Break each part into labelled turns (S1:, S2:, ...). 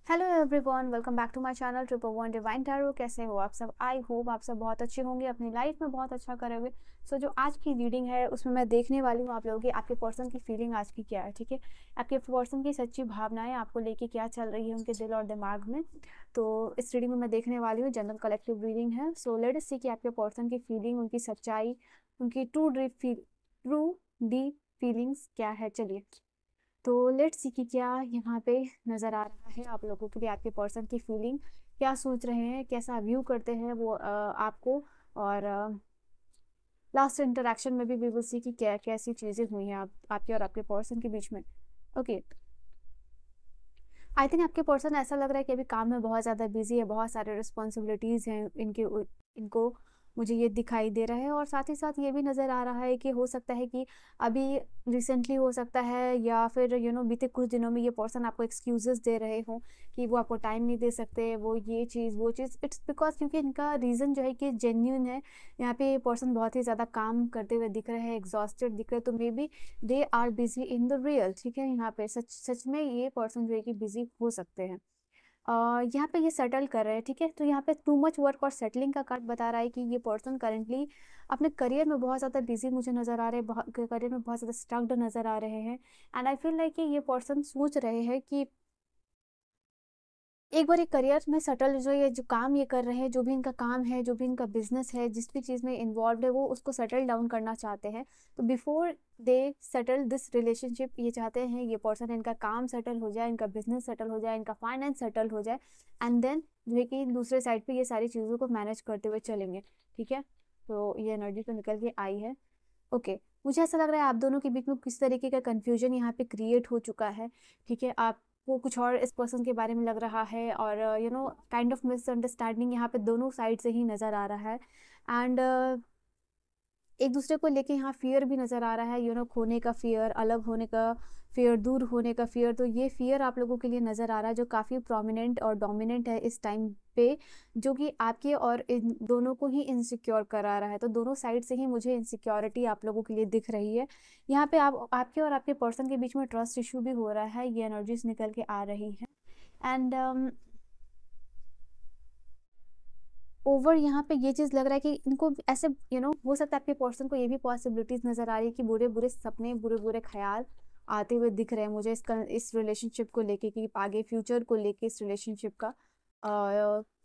S1: Hello everyone, welcome back to my channel triple one divine tarot. कैसे हो आप सब? आई होप आप सब बहुत अच्छे होंगे, अपनी लाइफ में बहुत अच्छा करोगे। जो आज की रीडिंग है उसमें मैं देखने वाली हूँ आप लोगों की आपके पर्सन की फीलिंग आज की क्या है। ठीक है, आपके पर्सन की सच्ची भावनाएं आपको लेके क्या चल रही है उनके दिल और दिमाग में। तो इस रीडिंग में मैं देखने वाली हूँ, जनरल कलेक्टिव रीडिंग है। सो लेट अस सी कि आपके पर्सन की फीलिंग, उनकी सच्चाई, उनकी ट्रू डीप फीलिंग्स क्या है। चलिए, तो लेट्स सी कि क्या यहाँ पे नज़र आ रहा है आप लोगों के लिए आपके पर्सन की फीलिंग, क्या सोच रहे हैं, कैसा व्यू करते हैं वो आपको। और लास्ट इंटरेक्शन में भी वी विल सी कि क्या कैसी चीज़ें हुई हैं आपके और आपके पर्सन के बीच में। ओके, आई थिंक आपके पर्सन ऐसा लग रहा है कि अभी काम में बहुत ज़्यादा बिजी है, बहुत सारे रिस्पॉन्सिबिलिटीज़ हैं इनको मुझे ये दिखाई दे रहा है। और साथ ही साथ ये भी नज़र आ रहा है कि हो सकता है कि अभी रिसेंटली हो सकता है या फिर बीते कुछ दिनों में ये पर्सन आपको एक्सक्यूजेस दे रहे हो कि वो आपको टाइम नहीं दे सकते, वो ये चीज़ वो चीज़। इट्स बिकॉज क्योंकि इनका रीज़न जो है कि जेन्यून है। यहाँ पे ये पर्सन बहुत ही ज़्यादा काम करते हुए दिख रहे हैं, एग्जॉस्टेड दिख रहे हैं, तो maybe they are busy in the real. ठीक है, यहाँ पे सच सच में ये पर्सन जो है कि बिजी हो सकते हैं। यहाँ पे ये सेटल कर रहे हैं। ठीक है, तो यहाँ पे टू मच वर्क और सेटलिंग का कार्ड बता रहा है कि ये पर्सन करेंटली अपने करियर में बहुत ज़्यादा बिजी मुझे नज़र आ रहे हैं, करियर में बहुत ज़्यादा स्टक्ड नज़र आ रहे हैं। एंड आई फील लाइक कि ये पर्सन सोच रहे हैं कि एक बार एक करियर में सेटल, जो काम ये कर रहे हैं, जो भी इनका काम है, जो भी इनका बिजनेस है, जिस भी चीज़ में इन्वॉल्व है, वो उसको सेटल डाउन करना चाहते हैं। तो before they settle this relationship, ये चाहते हैं ये पर्सन इनका काम सेटल हो जाए, इनका बिजनेस सेटल हो जाए, इनका फाइनेंस सेटल हो जाए, एंड देन जो है कि दूसरे साइड पे ये सारी चीज़ों को मैनेज करते हुए चलेंगे। ठीक है, तो ये एनर्जी तो निकल के आई है। ओके, मुझे ऐसा लग रहा है आप दोनों के बीच में किस तरीके का कन्फ्यूजन यहाँ पे क्रिएट हो चुका है। ठीक है, आपको कुछ और इस पर्सन के बारे में लग रहा है और काइंड ऑफ मिसअंडरस्टैंडिंग यहाँ पे दोनों साइड से ही नज़र आ रहा है। एंड एक दूसरे को लेके यहाँ फियर भी नज़र आ रहा है, खोने का फियर, अलग होने का फियर, दूर होने का फियर। तो ये फियर आप लोगों के लिए नज़र आ रहा है जो काफ़ी प्रोमिनेंट और डोमिनेंट है इस टाइम पे, जो कि आपके और इन दोनों को ही इनसिक्योर करा रहा है। तो दोनों साइड से ही मुझे इनसिक्योरिटी आप लोगों के लिए दिख रही है। यहाँ पे आपके और आपके पर्सन के बीच में ट्रस्ट इशू भी हो रहा है, ये एनर्जीज निकल के आ रही है। एंड ओवर यहाँ पे ये चीज़ लग रहा है कि इनको ऐसे हो सकता है आपके पर्सन को ये भी पॉसिबिलिटीज नज़र आ रही है कि बुरे बुरे सपने, बुरे बुरे ख्याल आते हुए दिख रहे हैं मुझे इस रिलेशनशिप को लेके, कि आगे फ्यूचर को लेके इस रिलेशनशिप का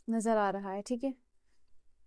S1: नज़र आ रहा है। ठीक है,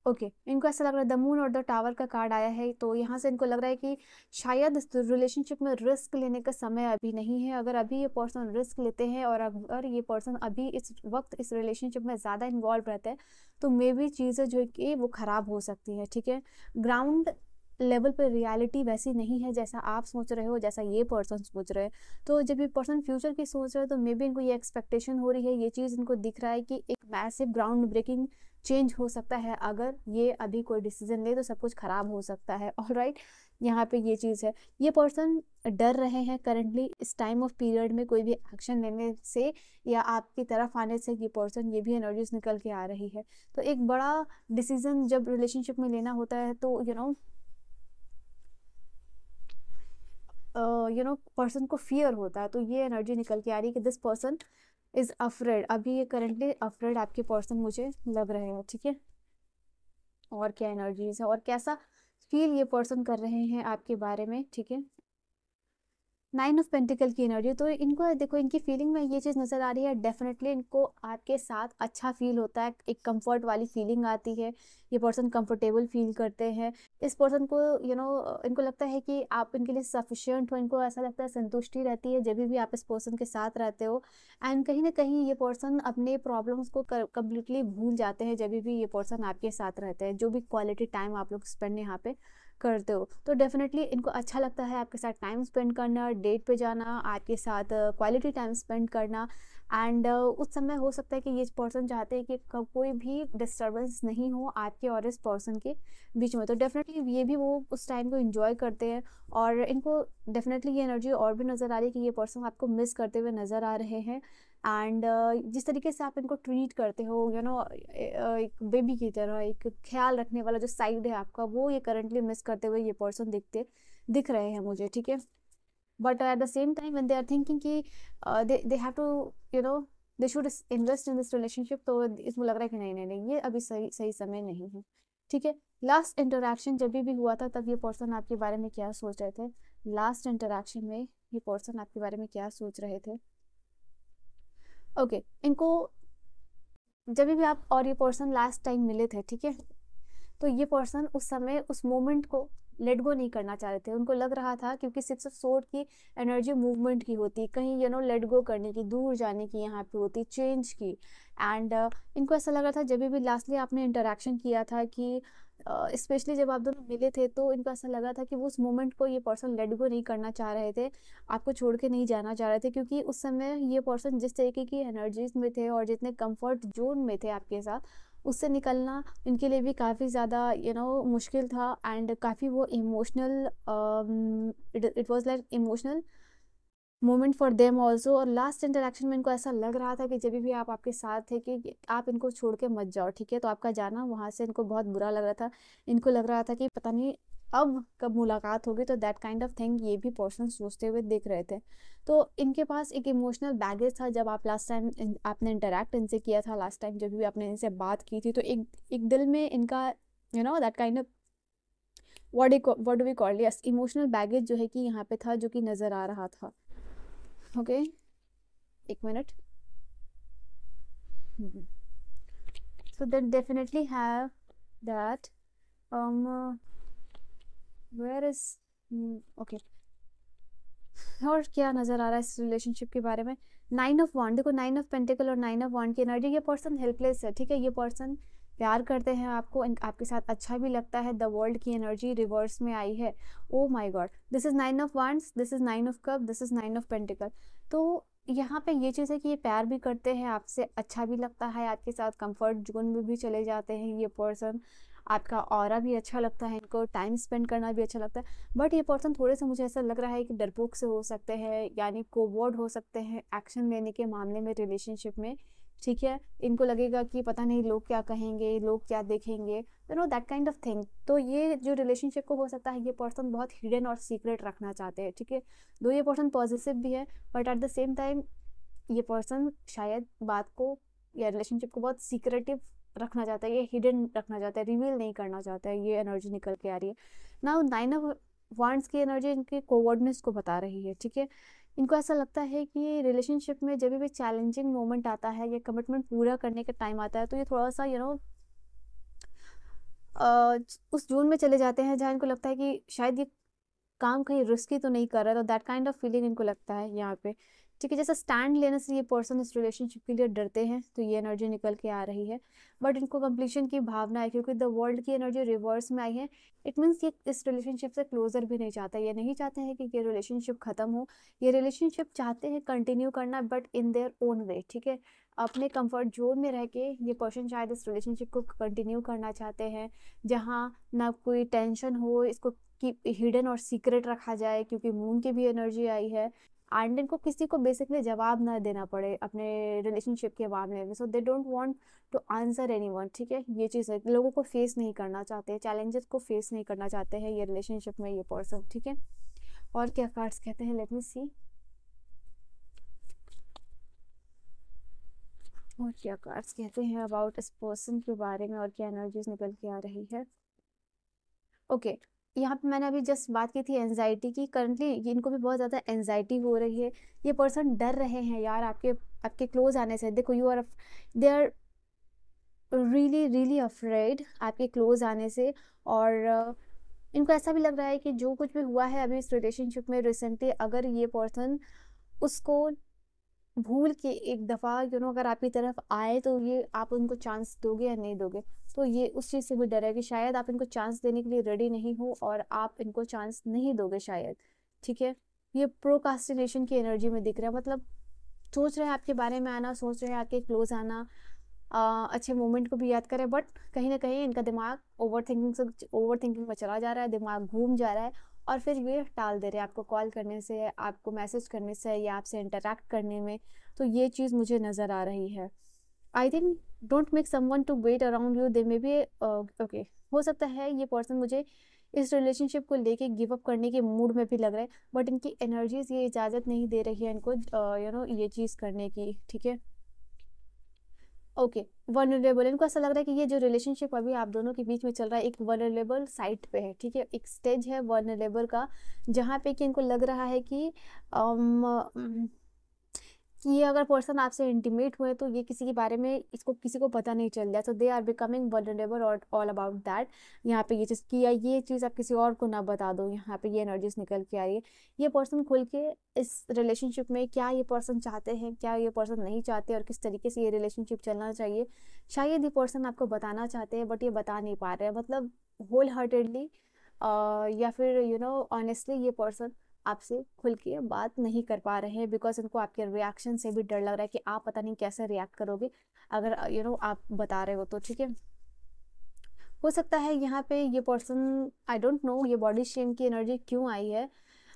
S1: ओके, इनको ऐसा लग रहा है द मून और द टावर का कार्ड आया है, तो यहाँ से इनको लग रहा है कि शायद इस रिलेशनशिप में रिस्क लेने का समय अभी नहीं है। अगर अभी ये पर्सन रिस्क लेते हैं और अगर ये पर्सन अभी इस वक्त इस रिलेशनशिप में ज़्यादा इन्वॉल्व रहते हैं, तो मे बी चीज़ें जो है कि वो ख़राब हो सकती है। ठीक है, ग्राउंड लेवल पर रियलिटी वैसी नहीं है जैसा आप सोच रहे हो, जैसा ये पर्सन सोच रहे हैं। तो जब ये पर्सन फ्यूचर की सोच रहे हो तो मे बी इनको ये एक्सपेक्टेशन हो रही है, ये चीज़ इनको दिख रहा है कि एक मैसिव ग्राउंड ब्रेकिंग चेंज हो सकता है। अगर ये अभी कोई डिसीजन ले तो सब कुछ खराब हो सकता है। ऑलराइट, यहाँ पे ये चीज़ है। ये पर्सन डर रहे हैं करंटली इस टाइम ऑफ पीरियड में कोई भी एक्शन लेने से या आपकी तरफ आने से। ये पर्सन, ये भी एनर्जीज निकल के आ रही है। तो एक बड़ा डिसीजन जब रिलेशनशिप में लेना होता है तो पर्सन को फियर होता है। तो ये एनर्जी निकल के आ रही है कि दिस पर्सन इज अफ्रेड। अभी ये करंटली अफ्रेड आपके पर्सन मुझे लग रहे हैं। ठीक है, और क्या एनर्जीज है और कैसा फील ये पर्सन कर रहे हैं आपके बारे में। ठीक है, 9 ऑफ पेंटिकल की एनर्जी, तो इनको देखो, इनकी फीलिंग में ये चीज़ नज़र आ रही है, डेफिनेटली इनको आपके साथ अच्छा फील होता है, एक कंफर्ट वाली फीलिंग आती है, ये पर्सन कंफर्टेबल फील करते हैं। इस पर्सन को इनको लगता है कि आप इनके लिए सफिशिएंट हो, इनको ऐसा लगता है संतुष्टि रहती है जब भी आप इस पर्सन के साथ रहते हो। एंड कहीं ना कहीं ये पर्सन अपने प्रॉब्लम्स को कम्प्लीटली भूल जाते हैं जब भी ये पर्सन आपके साथ रहते हैं, जो भी क्वालिटी टाइम आप लोग स्पेंड यहाँ पे करते हो। तो डेफिनेटली इनको अच्छा लगता है आपके साथ टाइम स्पेंड करना, डेट पे जाना, आपके साथ क्वालिटी टाइम स्पेंड करना। एंड उस समय हो सकता है कि ये पर्सन चाहते हैं कि कोई भी डिस्टर्बेंस नहीं हो आपके और इस पर्सन के बीच में। तो डेफिनेटली ये भी वो उस टाइम को एंजॉय करते हैं। और इनको डेफिनेटली ये एनर्जी और भी नज़र आ रही है कि ये पर्सन आपको मिस करते हुए नज़र आ रहे हैं। एंड जिस तरीके से आप इनको ट्रीट करते हो, एक बेबी की तरह, एक ख्याल रखने वाला जो साइड है आपका, वो ये करंटली मिस करते हुए ये पर्सन दिख रहे हैं मुझे। ठीक है, but at the same time when they are thinking कि they have to they should invest in this relationship, तो इसमें लग रहा है कि नहीं नहीं नहीं, ये अभी सही सही समय नहीं है, ठीक है। लास्ट इंटरेक्शन जब भी हुआ था तब ये पर्सन आपके बारे में क्या सोच रहे थे, लास्ट इंटरेक्शन में ये पर्सन आपके बारे में क्या सोच रहे थे। ओके, इनको जब भी आप और ये पर्सन लास्ट टाइम मिले थे, ठीक है, तो ये पर्सन उस समय उस मोमेंट को लेट गो नहीं करना चाह रहे थे। उनको लग रहा था, क्योंकि 6 ऑफ सोर्ड की एनर्जी मूवमेंट की होती, कहीं लेट गो करने की, दूर जाने की यहाँ पे होती, चेंज की। एंड इनको ऐसा लग रहा था जब भी लास्टली आपने इंटरेक्शन किया था कि स्पेशली जब आप दोनों मिले थे, तो इनको ऐसा लगा था कि वो उस मोमेंट को ये पर्सन लेट गो नहीं करना चाह रहे थे, आपको छोड़ के नहीं जाना चाह रहे थे, क्योंकि उस समय ये पर्सन जिस तरीके की एनर्जीज में थे और जितने कंफर्ट जोन में थे आपके साथ, उससे निकलना इनके लिए भी काफ़ी ज़्यादा मुश्किल था। एंड काफ़ी वो emotional, it was like emotional moment for them also. और लास्ट इंटरेक्शन में इनको ऐसा लग रहा था कि जब भी आप आपके साथ थे कि आप इनको छोड़ के मत जाओ, ठीक है, तो आपका जाना वहाँ से इनको बहुत बुरा लग रहा था। इनको लग रहा था कि पता नहीं अब कब मुलाकात होगी, तो दैट काइंड ऑफ थिंग ये भी पर्सन सोचते हुए देख रहे थे। तो इनके पास एक इमोशनल बैगेज था। जब आप लास्ट टाइम आपने इंटरेक्ट इनसे किया था, लास्ट टाइम जब भी आपने इनसे बात की थी, तो एक दिल में इनका that kind of what do we call, yes, emotional baggage जो है कि यहाँ पे था, जो कि नज़र आ रहा था। ओके, एक minute. So they definitely have that. Where is okay. और क्या नज़र आ रहा है इस रिलेशनशिप के बारे में? 9 ऑफ 1, देखो 9 ऑफ पेंटिकल और 9 ऑफ 1 की एनर्जी। ये पर्सन हेल्पलेस है, ठीक है, ये पर्सन प्यार करते हैं आपको, आपके साथ अच्छा भी लगता है। द वर्ल्ड की एनर्जी रिवर्स में आई है। Oh my God, this is 9 of 1, this is 9 of cup, this is 9 of pentacle. तो यहाँ पे ये चीज़ है कि ये प्यार भी करते हैं आपसे, अच्छा भी लगता है आपके साथ, कंफर्ट जोन में भी चले जाते हैं ये पर्सन, आपका ऑरा भी अच्छा लगता है इनको, टाइम स्पेंड करना भी अच्छा लगता है। बट ये पर्सन थोड़े से मुझे ऐसा लग रहा है कि डरपोक से हो सकते हैं, यानी कोवर्ड हो सकते हैं एक्शन लेने के मामले में रिलेशनशिप में, ठीक है। इनको लगेगा कि पता नहीं लोग क्या कहेंगे, लोग क्या देखेंगे, दैट काइंड ऑफ थिंग। तो ये जो रिलेशनशिप को हो सकता है ये पर्सन बहुत हिडन और सीक्रेट रखना चाहते हैं, ठीक है। दो ये पर्सन पॉजिटिव भी है, but at the same time ये पर्सन शायद बात को या रिलेशनशिप को बहुत सीक्रेटिव रखना चाहता है, ये हिडन रखना चाहता है, रिवील नहीं करना चाहता है। ये एनर्जी निकल के आ रही है ना। 9 ऑफ 1 की एनर्जी इनके कोवर्डनेस को बता रही है, ठीक है। इनको ऐसा लगता है कि रिलेशनशिप में जब भी चैलेंजिंग मोमेंट आता है या कमिटमेंट पूरा करने का टाइम आता है, तो ये थोड़ा सा उस जोन में चले जाते हैं जहाँ इनको लगता है कि शायद ये काम कहीं रिस्की तो नहीं कर रहा है, तो दैट काइंड ऑफ फीलिंग इनको लगता है यहाँ पे, ठीक है। जैसा स्टैंड लेने से ये पर्सन इस रिलेशनशिप के लिए डरते हैं, तो ये एनर्जी निकल के आ रही है। बट इनको कंप्लीशन की भावना है, क्योंकि द वर्ल्ड की एनर्जी रिवर्स में आई है। इट मीन्स ये इस रिलेशनशिप से क्लोजर भी नहीं चाहता, ये नहीं चाहते हैं कि ये रिलेशनशिप खत्म हो, ये रिलेशनशिप चाहते हैं कंटिन्यू करना, but in their own way, ठीक है। अपने कंफर्ट जोन में रह के ये पर्सन शायद इस रिलेशनशिप को कंटिन्यू करना चाहते हैं, जहाँ ना कोई टेंशन हो, इसको कि हिडन और सीक्रेट रखा जाए, क्योंकि मून की भी एनर्जी आई है। एंड इनको किसी को बेसिकली जवाब ना देना पड़े अपने रिलेशनशिप के मामले में, so they don't want to answer anyone, ठीक है। ये चीज़ है, लोगों को फेस नहीं करना चाहते, चैलेंजेस को फेस नहीं करना चाहते हैं ये रिलेशनशिप में ये पर्सन, ठीक है। और क्या कार्ड्स कहते हैं, लेट मी सी। और क्या कार्ड्स कहते हैं अबाउट इस पर्सन के बारे में, और क्या एनर्जीज निकल के आ रही है। ओके, यहाँ पे मैंने अभी जस्ट बात की थी एंजाइटी की। करंटली इनको भी बहुत ज़्यादा एंजाइटी हो रही है, ये पर्सन डर रहे हैं यार आपके आपके क्लोज आने से। देखो, you are they are really really afraid आपके क्लोज आने से। और इनको ऐसा भी लग रहा है कि जो कुछ भी हुआ है अभी इस रिलेशनशिप में रिसेंटली, अगर ये पर्सन उसको भूल के एक दफ़ा अगर आपकी तरफ आए, तो ये आप उनको चांस दोगे या नहीं दोगे। तो ये उस चीज़ से भी डर है कि शायद आप इनको चांस देने के लिए रेडी नहीं हो और आप इनको चांस नहीं दोगे शायद, ठीक है। ये प्रोकास्टिनेशन की एनर्जी में दिख रहा है, मतलब सोच रहे हैं आपके बारे में आना, सोच रहे हैं आपके क्लोज आना, अच्छे मोमेंट को भी याद करें, बट कहीं ना कहीं इनका दिमाग ओवर थिंकिंग में चला जा रहा है, दिमाग घूम जा रहा है, और फिर ये टाल दे रहे हैं आपको कॉल करने से, आपको मैसेज करने से, या आपसे इंटरेक्ट करने में। तो ये चीज़ मुझे नज़र आ रही है। I think don't make someone to wait around you, they may be okay. हो सकता है ये पर्सन मुझे इस रिलेशनशिप को लेके गिव अप करने के मूड में भी लग रहा है, बट इनकी एनर्जीज ये इजाज़त नहीं दे रही है इनको ये चीज़ करने की, ठीक है। ओके, वनरेबल, इनको ऐसा लग रहा है कि ये जो रिलेशनशिप अभी आप दोनों के बीच में चल रहा है एक वनरेबल साइड पे है, ठीक है, एक स्टेज है वनरेबल का, जहाँ पे कि इनको लग रहा है कि ये अगर पर्सन आपसे इंटीमेट हुए तो ये किसी के बारे में इसको किसी को पता नहीं चल जाए, सो दे आर बिकमिंग वल्नरेबल और ऑल अबाउट दैट। यहाँ पे ये चीज़ किया, ये चीज़ आप किसी और को ना बता दो, यहाँ पे ये एनर्जीज निकल के आ रही है। ये पर्सन खुल के इस रिलेशनशिप में क्या ये पर्सन चाहते हैं, क्या ये पर्सन नहीं चाहते, और किस तरीके से ये रिलेशनशिप चलना चाहिए, शायद ये पर्सन आपको बताना चाहते हैं बट ये बता नहीं पा रहे हैं, मतलब होल हार्टेडली या फिर ऑनेस्टली ये पर्सन आपसे खुल के बात नहीं कर पा रहे हैं, बिकॉज इनको आपके रिएक्शन से भी डर लग रहा है कि आप पता नहीं कैसे रिएक्ट करोगे अगर आप बता रहे हो तो, ठीक है। हो सकता है यहाँ पे ये पर्सन, आई डोंट नो ये बॉडी शेम की एनर्जी क्यों आई है,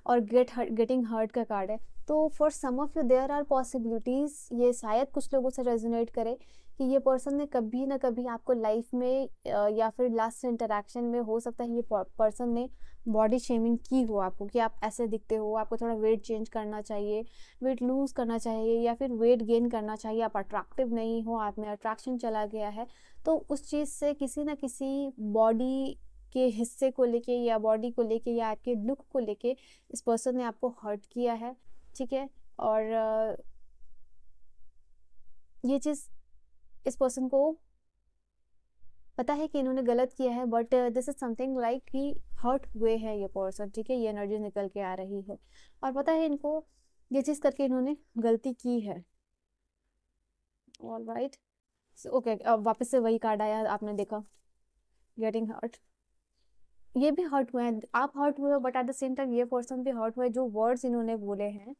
S1: और गेटिंग हर्ट का कार्ड है, तो for some of you there are possibilities, ये शायद कुछ लोगों से रेजोनेट करे कि ये पर्सन ने कभी ना कभी आपको लाइफ में या फिर लास्ट इंटरेक्शन में हो सकता है ये पर्सन ने बॉडी शेमिंग की हो आपको, कि आप ऐसे दिखते हो, आपको थोड़ा वेट चेंज करना चाहिए, वेट लूज करना चाहिए, या फिर वेट गेन करना चाहिए, आप अट्रैक्टिव नहीं हो, आप में अट्रैक्शन चला गया है, तो उस चीज़ से किसी ना किसी बॉडी के हिस्से को लेके या बॉडी को लेके या आपके लुक को लेके इस पर्सन ने आपको हर्ट किया है, ठीक है। और ये चीज़ इस पर्सन को पता है कि इन्होंने गलत किया है, but this is something like कि हर्ट हुए है ये पर्सन, ठीक है, ये एनर्जी निकल के आ रही है, और पता है इनको ये चीज़ करके इन्होंने गलती की है। ऑल राइट, ओके, अब वापस से वही कार्ड आया, आपने देखा, गेटिंग हर्ट, ये भी हर्ट हुए हैं, आप हर्ट हुए हो, but at the same time ये पर्सन भी हर्ट हुए, जो वर्ड्स इन्होंने बोले हैं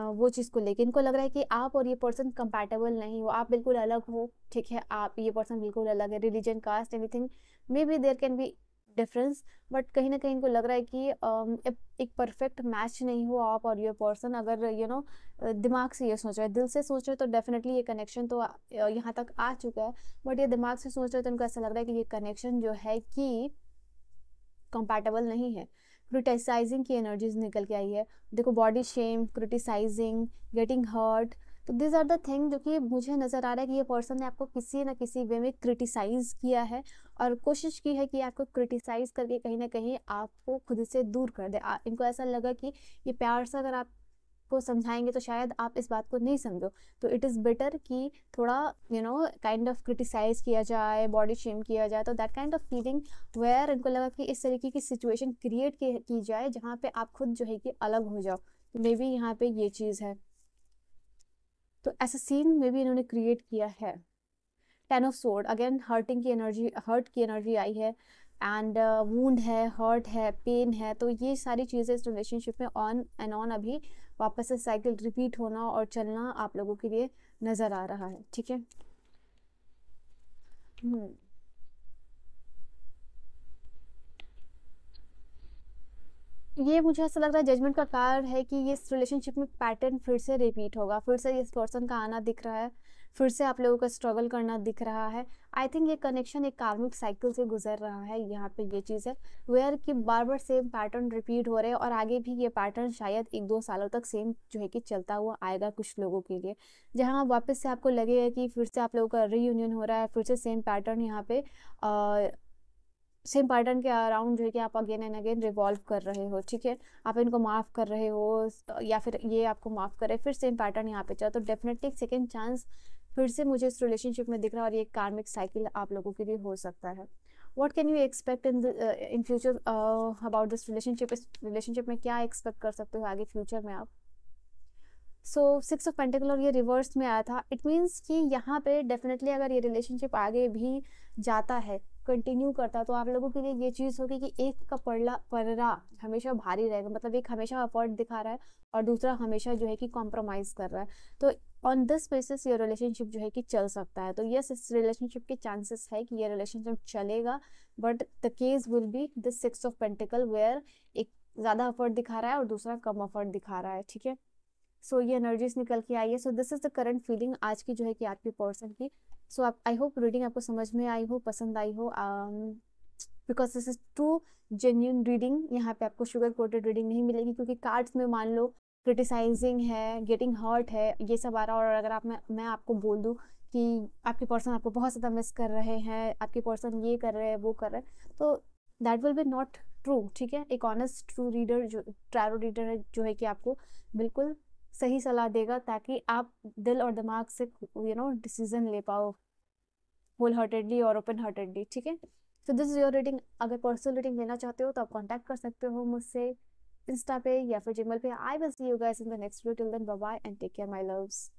S1: वो चीज़ को लेके इनको लग रहा है कि आप और ये पर्सन कंपैटिबल नहीं हो, आप बिल्कुल अलग हो, ठीक है, आप ये पर्सन बिल्कुल अलग है, religion, caste, anything, maybe there can be difference, but कहीं ना कहीं इनको लग रहा है कि एक परफेक्ट मैच नहीं हो आप और ये पर्सन, अगर दिमाग से ये सोच रहे हैं, दिल से सोच रहे तो डेफिनेटली ये कनेक्शन तो यहाँ तक आ चुका है, बट ये दिमाग से सोच रहे तो इनको ऐसा लग रहा है कि ये कनेक्शन जो है कि कंपैटिबल नहीं है। क्रिटिसाइजिंग की एनर्जीज निकल के आई है, देखो, body shame, criticising, getting hurt, तो दिस आर द थिंग जो कि मुझे नज़र आ रहा है कि ये पर्सन ने आपको किसी ना किसी वे में क्रिटिसाइज किया है, और कोशिश की है कि आपको क्रिटिसाइज करके कहीं ना कहीं आपको खुद से दूर कर दे। इनको ऐसा लगा कि ये प्यार से अगर आप को समझाएंगे तो शायद आप इस बात को नहीं समझो, तो इट इज़ बेटर कि थोड़ा काइंड ऑफ क्रिटिसाइज किया जाए, बॉडी शेम किया जाए, तो that kind of feeling where इनको लगा कि इस तरीके की सिचुएशन क्रिएट की जाए जहाँ पे आप खुद जो है कि अलग हो जाओ, तो मे बी यहाँ पे ये चीज़ है, तो ऐसा सीन मे बी इन्होंने क्रिएट किया है। 10 ऑफ सोर्ड, अगेन हर्टिंग की एनर्जी, हर्ट की एनर्जी आई है, एंड वूंड है, हर्ट है, पेन है, तो ये सारी चीज़ें इस रिलेशनशिप में ऑन एंड ऑन अभी वापस से साइकिल रिपीट होना और चलना आप लोगों के लिए नज़र आ रहा है, ठीक है। ये मुझे ऐसा लग रहा है जजमेंट का कार्ड है कि ये इस रिलेशनशिप में पैटर्न फिर से रिपीट होगा, फिर से इस पर्सन का आना दिख रहा है, फिर से आप लोगों का स्ट्रगल करना दिख रहा है। आई थिंक ये कनेक्शन एक कार्मिक साइकिल से गुजर रहा है, यहाँ पे ये चीज़ है वेयर कि बार बार सेम पैटर्न रिपीट हो रहे हैं, और आगे भी ये पैटर्न शायद 1-2 सालों तक सेम जो है कि चलता हुआ आएगा कुछ लोगों के लिए, जहाँ वापस से आपको लगेगा कि फिर से आप लोगों का रीयूनियन हो रहा है, फिर से सेम पैटर्न यहाँ पे सेम पैटर्न के अराउंड जो है कि आप अगेन एंड अगेन रिवॉल्व कर रहे हो, ठीक है, आप इनको माफ़ कर रहे हो या फिर ये आपको माफ़ करे, फिर सेम पैटर्न यहाँ पे चला, तो डेफिनेटली एक सेकेंड चांस फिर से मुझे इस रिलेशनशिप में दिख रहा है, और ये कार्मिक साइकिल आप लोगों के लिए हो सकता है। What can you expect in future about this relationship, इस रिलेशनशिप में क्या एक्सपेक्ट कर सकते हो आगे फ्यूचर में आप। सो 6 ऑफ पेंटिकल और ये रिवर्स में आया था, इट मीन्स कि यहाँ पे डेफिनेटली अगर ये रिलेशनशिप आगे भी जाता है, कंटिन्यू करता है, तो आप लोगों के लिए ये चीज़ होगी कि एक का पलड़ा हमेशा भारी रहेगा, मतलब एक हमेशा एफर्ट दिखा रहा है और दूसरा हमेशा जो है कि कॉम्प्रोमाइज़ कर रहा है, तो ऑन दिस बेसिस ये रिलेशनशिप जो है कि चल सकता है। तो यस, इस रिलेशनशिप के चांसेस है कि ये रिलेशनशिप चलेगा, but the case will be this 6 of pentacle where एक ज़्यादा एफर्ट दिखा रहा है और दूसरा कम एफर्ट दिखा रहा है, ठीक है। सो ये एनर्जीज निकल के आई है, so this is the current feeling आज की जो है कि आपकी पर्सन की। सो आप, आई होप रीडिंग आपको समझ में आई हो, पसंद आई हो, because this is too genuine reading, यहाँ पे आपको शुगर कोटेड रीडिंग नहीं मिलेगी, क्योंकि कार्ड्स में मान लो क्रिटिसाइजिंग है, गेटिंग हर्ट है, ये सब आ रहा है। और अगर मैं आपको बोल दूँ कि आपके पर्सन आपको बहुत ज़्यादा मिस कर रहे हैं, आपके पर्सन ये कर रहे हैं, वो कर रहे हैं, तो that will be not true, ठीक है। एक ऑनेस्ट ट्रू रीडर जो टैरो रीडर है जो है कि आपको बिल्कुल सही सलाह देगा, ताकि आप दिल और दिमाग से डिसीजन ले पाओ होल हार्टेडली और ओपन हार्टेडली, ठीक है। So this is your reading. अगर पर्सनल रीडिंग लेना चाहते हो तो आप कॉन्टैक्ट कर सकते हो मुझसे इंस्टा पे या फिर जीमेल पे। I will see you guys in the next video. Till then bye bye and take care my loves.